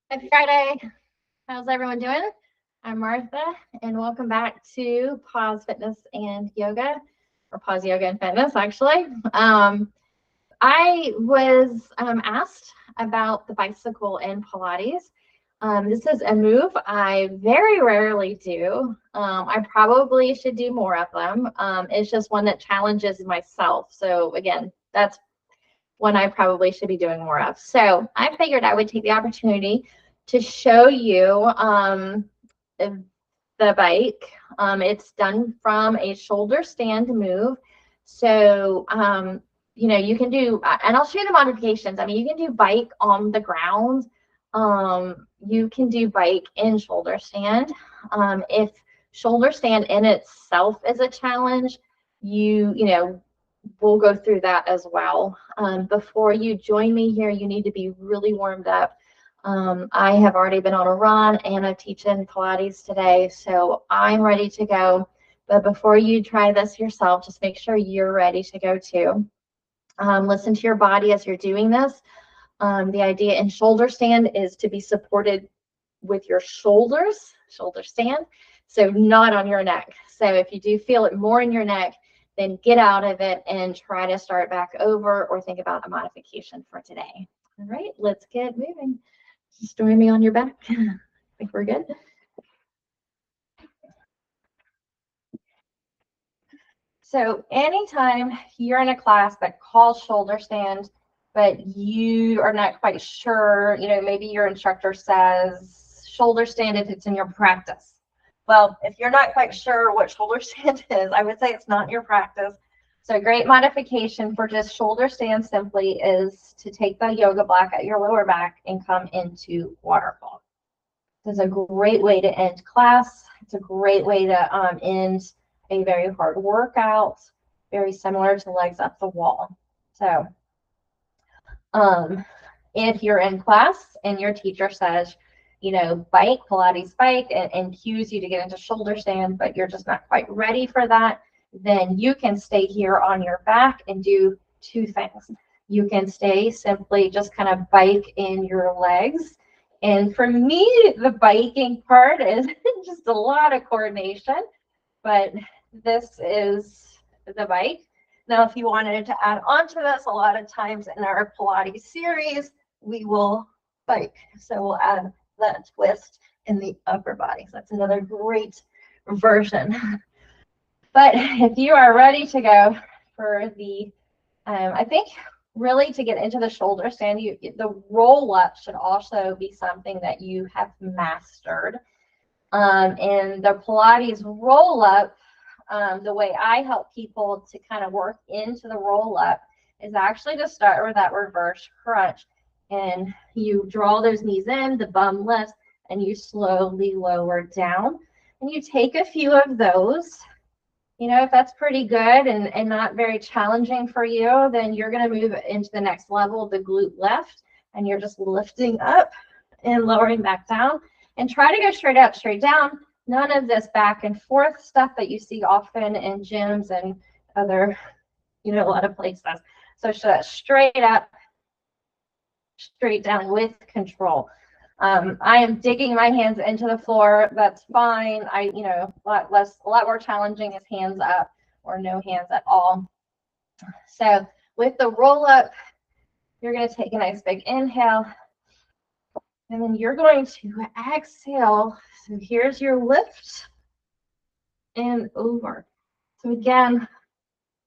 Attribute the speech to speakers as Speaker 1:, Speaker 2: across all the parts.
Speaker 1: Happy Friday. How's everyone doing? I'm Martha, and welcome back to Pause Fitness and Yoga, or Pause Yoga and Fitness, actually. I was asked about the bicycle and Pilates. This is a move I very rarely do. I probably should do more of them. It's just one that challenges myself. So, again, that's one I probably should be doing more of. So I figured I would take the opportunity to show you the bike. It's done from a shoulder stand move. So, you can do, and I'll show you the modifications. I mean, you can do bike on the ground. You can do bike in shoulder stand. If shoulder stand in itself is a challenge, we'll go through that as well. Before you join me here, you need to be really warmed up. I have already been on a run and I'm teaching Pilates today, so I'm ready to go. But before you try this yourself, just make sure you're ready to go too. Listen to your body as you're doing this. The idea in shoulder stand is to be supported with your shoulders, shoulder stand, so not on your neck. So if you do feel it more in your neck, then get out of it and try to start back over or think about a modification for today. All right, let's get moving. Just join me on your back. I think we're good. So anytime you're in a class that calls shoulder stand, but you are not quite sure, maybe your instructor says shoulder stand if it's in your practice. Well, if you're not quite sure what shoulder stand is, I would say it's not your practice. So a great modification for just shoulder stand simply is to take the yoga block at your lower back and come into waterfall. This is a great way to end class. It's a great way to end a very hard workout, very similar to legs up the wall. So if you're in class and your teacher says, bike, Pilates bike, and cues you to get into shoulder stand, but you're just not quite ready for that, then you can stay here on your back and do two things. You can stay simply just kind of bike in your legs. And for me, the biking part is just a lot of coordination, but this is the bike. Now, if you wanted to add on to this, a lot of times in our Pilates series, we will bike. So we'll add that twist in the upper body. So that's another great version. But if you are ready to go for the, I think really to get into the shoulder stand, the roll up should also be something that you have mastered. And the Pilates roll up, the way I help people to kind of work into the roll up is actually to start with that reverse crunch. And you draw those knees in, the bum lifts, and you slowly lower down. And you take a few of those. If that's pretty good and not very challenging for you, then you're going to move into the next level, the glute lift, and you're just lifting up and lowering back down. And try to go straight up, straight down. None of this back and forth stuff that you see often in gyms and other, a lot of places. So straight up, straight down with control. I am digging my hands into the floor. That's fine. A lot more challenging is hands up or no hands at all. So with the roll up, you're going to take a nice big inhale. And then you're going to exhale. So here's your lift and over. So again,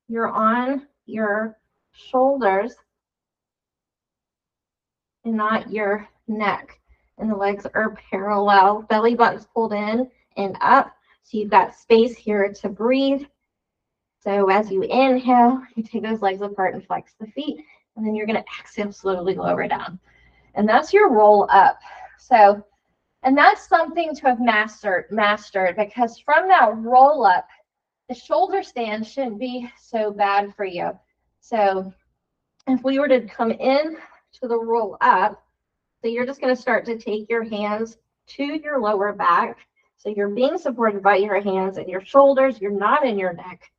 Speaker 1: you're on your shoulders and not your neck. And the legs are parallel. Belly button's pulled in and up. So you've got space here to breathe. So as you inhale, you take those legs apart and flex the feet. And then you're going to exhale, slowly lower down. And that's your roll up. So, and that's something to have mastered because from that roll up, the shoulder stand shouldn't be so bad for you. So if we were to come in to the roll up, so you're just going to start to take your hands to your lower back. So you're being supported by your hands and your shoulders. You're not in your neck.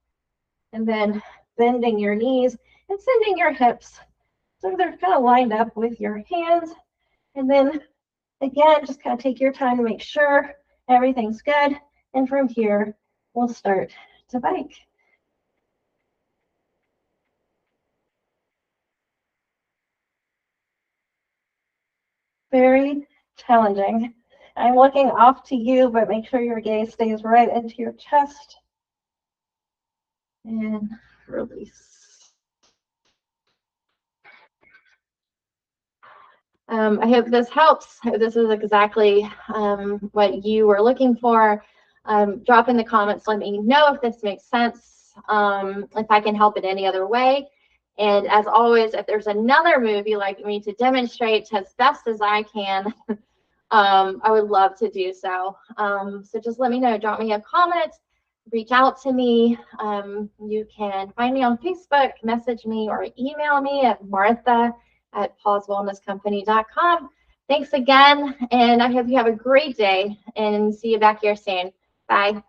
Speaker 1: And then bending your knees and sending your hips so they're kind of lined up with your hands. And then Again, just kind of take your time to make sure everything's good. And from here, we'll start to bike. Very challenging. I'm looking off to you, but make sure your gaze stays right into your chest. And release. I hope this helps. I hope this is exactly what you were looking for. Drop in the comments, let me know if this makes sense, if I can help in any other way. And as always, if there's another move you'd like me to demonstrate as best as I can, I would love to do so. So just let me know, drop me a comment, reach out to me. You can find me on Facebook, message me, or email me at martha@pauswellnesscompany.com. Thanks again, and I hope you have a great day, and see you back here soon. Bye.